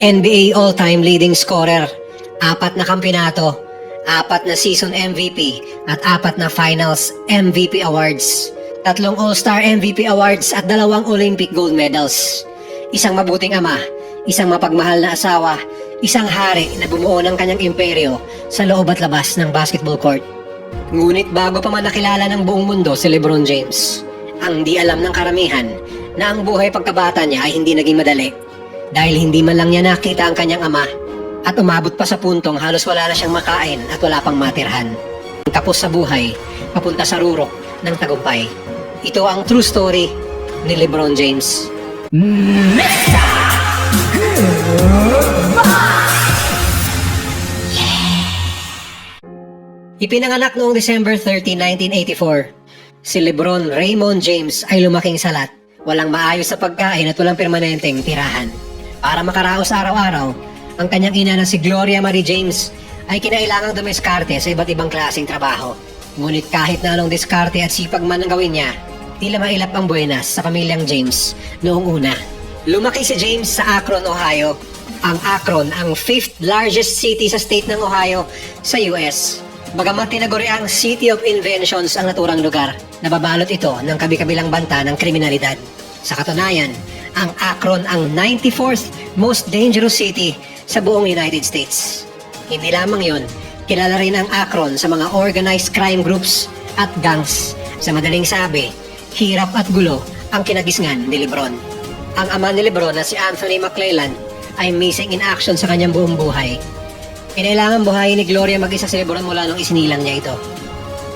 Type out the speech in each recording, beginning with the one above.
NBA all-time leading scorer, 4 na kampeonato, 4 na season MVP at 4 na finals MVP awards, 3 All-Star MVP awards at 2 Olympic gold medals. Isang mabuting ama, isang mapagmahal na asawa, isang hari na bumuo ng kanyang imperyo sa loob at labas ng basketball court. Ngunit bago pa man nakilala ng buong mundo si LeBron James, ang di alam ng karamihan na ang buhay pagkabata niya ay hindi naging madali dahil hindi man lang niya nakita ang kanyang ama at umabot pa sa puntong halos wala na siyang makain at wala pang matirhan. Tapos sa buhay, papunta sa rurok ng tagumpay. Ito ang true story ni LeBron James. Ipinanganak noong December 30, 1984. Si LeBron Raymond James ay lumaking salat, walang maayos sa pagkain at walang permanenteng tirahan. Para makaraos araw-araw, ang kanyang ina na si Gloria Marie James ay kinailangang dumiskarte sa iba't ibang klaseng trabaho. Ngunit kahit na anong diskarte at sipag man ang gawin niya, tila mailap ang buenas sa pamilyang James noong una. Lumaki si James sa Akron, Ohio. Ang Akron ang 5th largest city sa state ng Ohio sa US. Bagamat tinaguriang City of Inventions ang naturang lugar, nababalot ito ng kabi-kabilang banta ng kriminalidad. Sa katunayan, ang Akron ang 94th most dangerous city sa buong United States. Hindi lamang yun, kilala rin ang Akron sa mga organized crime groups at gangs. Sa madaling sabi, hirap at gulo ang kinagisngan ni LeBron. Ang ama ni LeBron na si Anthony McClelland ay missing in action sa kanyang buong buhay. Kinailangan buhayin ni Gloria mag-isa si LeBron mula nung isinilang niya ito.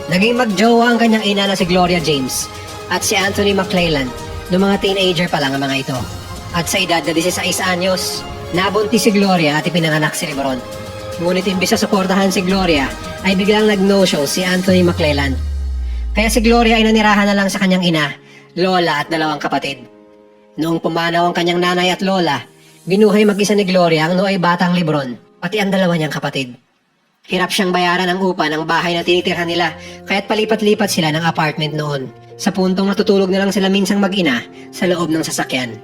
Naging magjowa ang kanyang ina na si Gloria James at si Anthony McClelland noong mga teenager pa lang ang mga ito. At sa edad na 16 anyos, nabuntis si Gloria at ipinanganak si LeBron. Ngunit imbis na suportahan si Gloria, ay biglang nag-no-show si Anthony McClelland. Kaya si Gloria ay nanirahan na lang sa kanyang ina, lola at 2 kapatid. Noong pumanaw ang kanyang nanay at lola, binuhay mag-isa ni Gloria ang nooy batang LeBron, pati ang 2 niyang kapatid. Hirap siyang bayaran ang upa ng bahay na tinitirhan nila, kaya't palipat-lipat sila ng apartment noon. Sa puntong natutulog na lang sila minsang mag-ina sa loob ng sasakyan.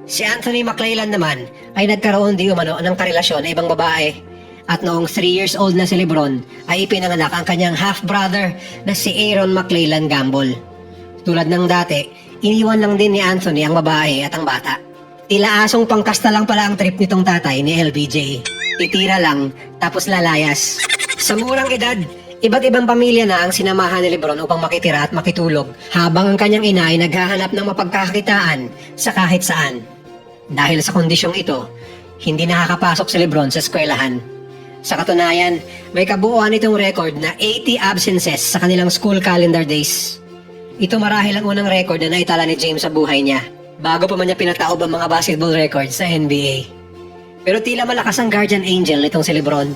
Si Anthony McClelland naman ay nagkaroon di umano ng karelasyon na ibang babae. At noong 3 years old na si LeBron ay ipinanganak ang kanyang half-brother na si Aaron McClelland Gamble. Tulad ng dati, iniwan lang din ni Anthony ang babae at ang bata. Tila asong pangkasta lang pala ang trip nitong tatay ni LBJ. Titira lang, tapos lalayas. Sa murang edad, iba't ibang pamilya na ang sinamahan ni LeBron upang makitira at makitulog habang ang kanyang ina ay naghahanap ng mapagkakakitaan sa kahit saan. Dahil sa kondisyong ito, hindi nakakapasok si LeBron sa eskwelahan. Sa katunayan, may kabuuan itong record na 80 absences sa kanilang school calendar days. Ito marahil ang unang record na naitala ni James sa buhay niya, bago pa man niya pinataob ang mga basketball records sa NBA. Pero tila malakas ang guardian angel nitong si LeBron.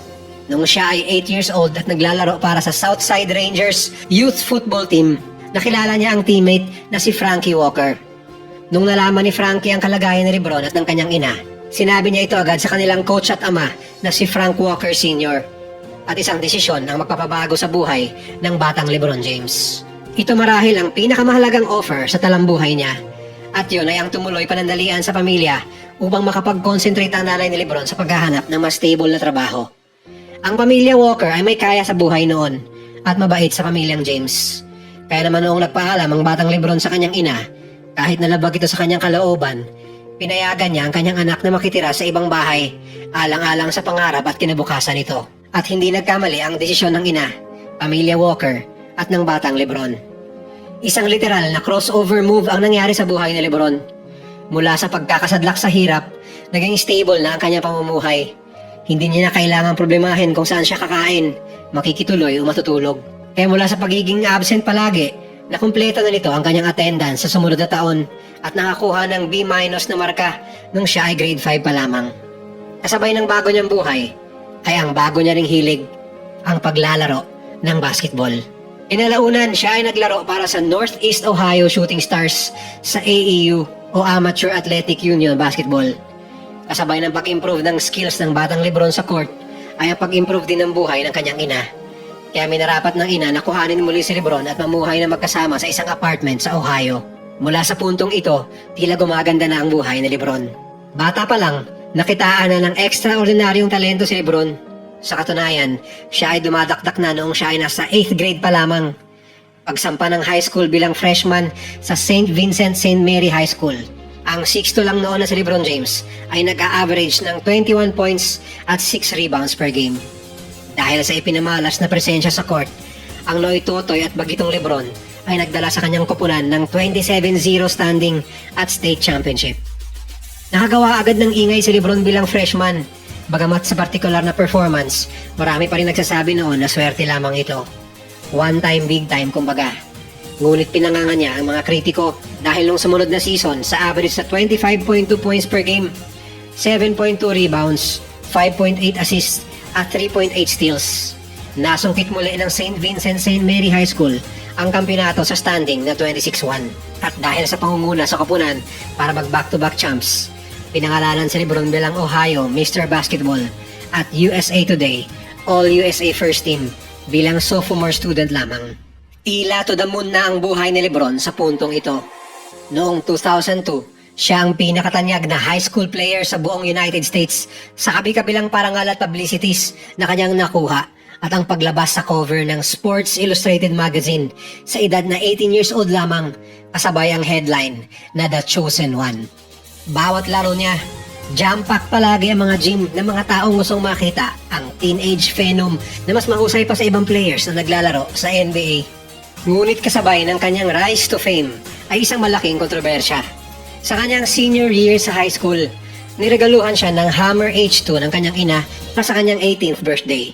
Nung siya ay 8 years old at naglalaro para sa Southside Rangers Youth Football Team, nakilala niya ang teammate na si Frankie Walker. Nung nalaman ni Frankie ang kalagayan ni LeBron at ng kanyang ina, sinabi niya ito agad sa kanilang coach at ama na si Frank Walker Sr. At isang desisyon ang magpapabago sa buhay ng batang LeBron James. Ito marahil ang pinakamahalagang offer sa talambuhay niya. At yun ay ang tumuloy panandalian sa pamilya upang makapag-concentrate ang nanay ni LeBron sa paghahanap ng mas stable na trabaho. Ang pamilya Walker ay may kaya sa buhay noon at mabait sa pamilyang James. Kaya naman noong nagpaalam ang batang LeBron sa kanyang ina, kahit nalabag ito sa kanyang kalooban, pinayagan niya ang kanyang anak na makitira sa ibang bahay, alang-alang sa pangarap at kinabukasan nito. At hindi nagkamali ang desisyon ng ina, pamilya Walker at ng batang LeBron. Isang literal na crossover move ang nangyari sa buhay ni LeBron. Mula sa pagkakasadlak sa hirap, naging stable na ang kanyang pamumuhay. Hindi niya na kailangang problemahin kung saan siya kakain, makikituloy o matutulog. Kaya mula sa pagiging absent palagi, nakumpleto na nito ang kanyang attendance sa sumunod na taon at nakakuha ng B- na marka nung siya ay grade 5 pa lamang. Kasabay ng bago niyang buhay ay ang bago niya ring hilig, ang paglalaro ng basketball. Inalaunan, siya ay naglaro para sa Northeast Ohio Shooting Stars sa AAU o Amateur Athletic Union Basketball. Kasabay ng pag-improve ng skills ng batang LeBron sa court ay ang pag-improve din ng buhay ng kanyang ina. Kaya minarapat ng ina na kuhanin muli si LeBron at mamuhay na magkasama sa isang apartment sa Ohio. Mula sa puntong ito, tila gumaganda na ang buhay ni LeBron. Bata pa lang, Nakitaan na ng extraordinaryong talento si Lebron. Sa katunayan, siya ay dumadakdak na noong siya ay nasa 8th grade pa lamang. Pagsampa ng high school bilang freshman sa St. Vincent St. Mary High School, ang 6'2" lang noon na si Lebron James ay nag-a-average ng 21 points at 6 rebounds per game. Dahil sa ipinamalas na presensya sa court, ang Noy Totoy at bagitong Lebron ay nagdala sa kanyang koponan ng 27-0 standing at state championship. Nakagawa agad ng ingay si Lebron bilang freshman. Bagamat sa partikular na performance, marami pa rin nagsasabi noon na swerte lamang ito. One time, big time kumbaga. Ngunit pinanganga niya ang mga kritiko dahil nung sumunod na season sa average sa 25.2 points per game, 7.2 rebounds, 5.8 assists at 3.8 steals. Nasungkit muli ng St. Vincent St. Mary High School ang kampeonato sa standing na 26-1. At dahil sa pangunguna sa koponan para mag back-to-back champs, pinangalanan si Lebron bilang Ohio Mr. Basketball at USA Today All-USA First Team bilang sophomore student lamang. Tila to the moon na ang buhay ni Lebron sa puntong ito. Noong 2002, siya ang pinakatanyag na high school player sa buong United States sa kabi-kabilang parangal at publicities na kanyang nakuha at ang paglabas sa cover ng Sports Illustrated magazine sa edad na 18 years old lamang kasabay ang headline na The Chosen One. Bawat laro niya, jam-pack palagi ang mga gym ng mga taong gustong makita ang teenage phenom na mas mahusay pa sa ibang players na naglalaro sa NBA. Ngunit kasabay ng kanyang rise to fame ay isang malaking kontrobersya. Sa kanyang senior year sa high school, niregaluhan siya ng Hammer H2 ng kanyang ina para sa kanyang 18th birthday.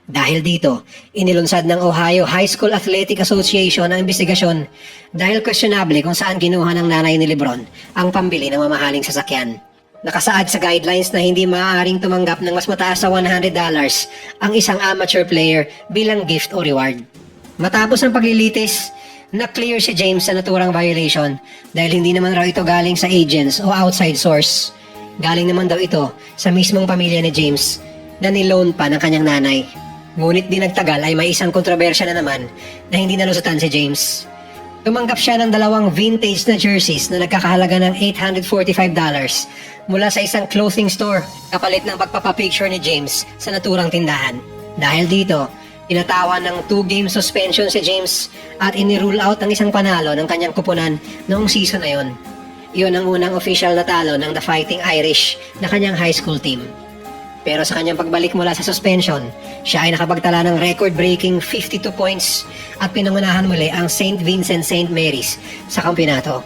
Dahil dito, inilunsad ng Ohio High School Athletic Association ang investigasyon dahil questionable kung saan kinuha ng nanay ni Lebron ang pambili ng mamahaling sasakyan. Nakasaad sa guidelines na hindi maaaring tumanggap ng mas mataas sa $100 ang isang amateur player bilang gift o reward. Matapos ang paglilitis, na-clear si James sa naturang violation dahil hindi naman raw ito galing sa agents o outside source. Galing naman daw ito sa mismong pamilya ni James na niloan pa ng kanyang nanay. Ngunit di nagtagal ay may isang kontrobersya na naman na hindi nalusutan si James. Tumanggap siya ng 2 vintage na jerseys na nagkakahalaga ng $845 mula sa isang clothing store kapalit ng pagpapapicture ni James sa naturang tindahan. Dahil dito, pinatawan ng 2-game suspension si James at inirule out ang isang panalo ng kanyang kupunan noong season na yon. Iyon ang unang official na talo ng The Fighting Irish na kanyang high school team. Pero sa kanyang pagbalik mula sa suspension, siya ay nakapagtala ng record-breaking 52 points at pinangunahan muli ang St. Vincent St. Mary's sa kampeonato.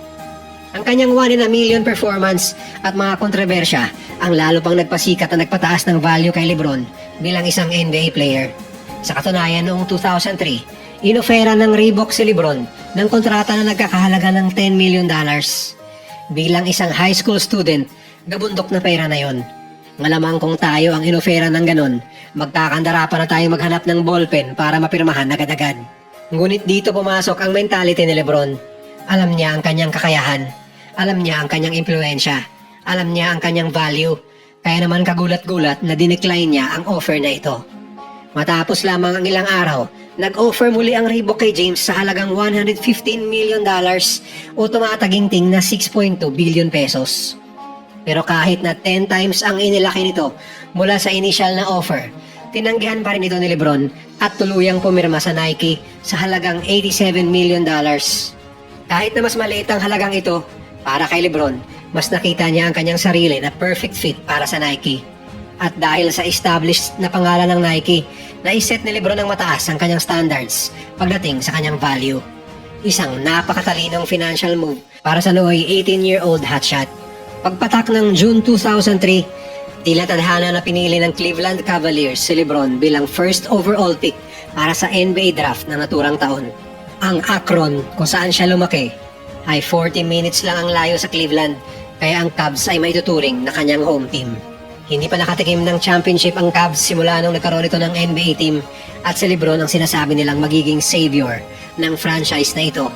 Ang kanyang 1 in a million performance at mga kontrobersya ang lalo pang nagpasikat na nagpataas ng value kay Lebron bilang isang NBA player. Sa katunayan noong 2003, inofera ng Reebok si Lebron ng kontrata na nagkakahalaga ng $10 million. Bilang isang high school student, gabundok na pera na yon. Malamang kung tayo ang inofera ng ganon, magkakandara pa na tayo maghanap ng ballpen para mapirmahan agad-agad. Ngunit dito pumasok ang mentality ni Lebron. Alam niya ang kanyang kakayahan. Alam niya ang kanyang impluensya. Alam niya ang kanyang value. Kaya naman kagulat-gulat na dinecline niya ang offer na ito. Matapos lamang ang ilang araw, nag-offer muli ang Reebok kay James sa halagang $115 million o tumataginting na 6.2 billion pesos. Pero kahit na 10 times ang inilaki nito mula sa initial na offer, tinanggihan pa rin ito ni Lebron at tuluyang pumirma sa Nike sa halagang $87 million. Kahit na mas maliit ang halagang ito, para kay Lebron, mas nakita niya ang kanyang sarili na perfect fit para sa Nike. At dahil sa established na pangalan ng Nike, naiset ni Lebron ng mataas ang kanyang standards pagdating sa kanyang value. Isang napakatalinong financial move para sa nooy 18-year-old hotshot. Pagpatak ng June 2003, tila tadhana na pinili ng Cleveland Cavaliers si Lebron bilang first overall pick para sa NBA draft na naturang taon. Ang Akron, kung saan siya lumaki, ay 40 minutes lang ang layo sa Cleveland, kaya ang Cavs ay maituturing na kanyang home team. Hindi pa nakatikim ng championship ang Cavs simula nung nagkaroon ito ng NBA team at si Lebron ang sinasabi nilang magiging savior ng franchise na ito.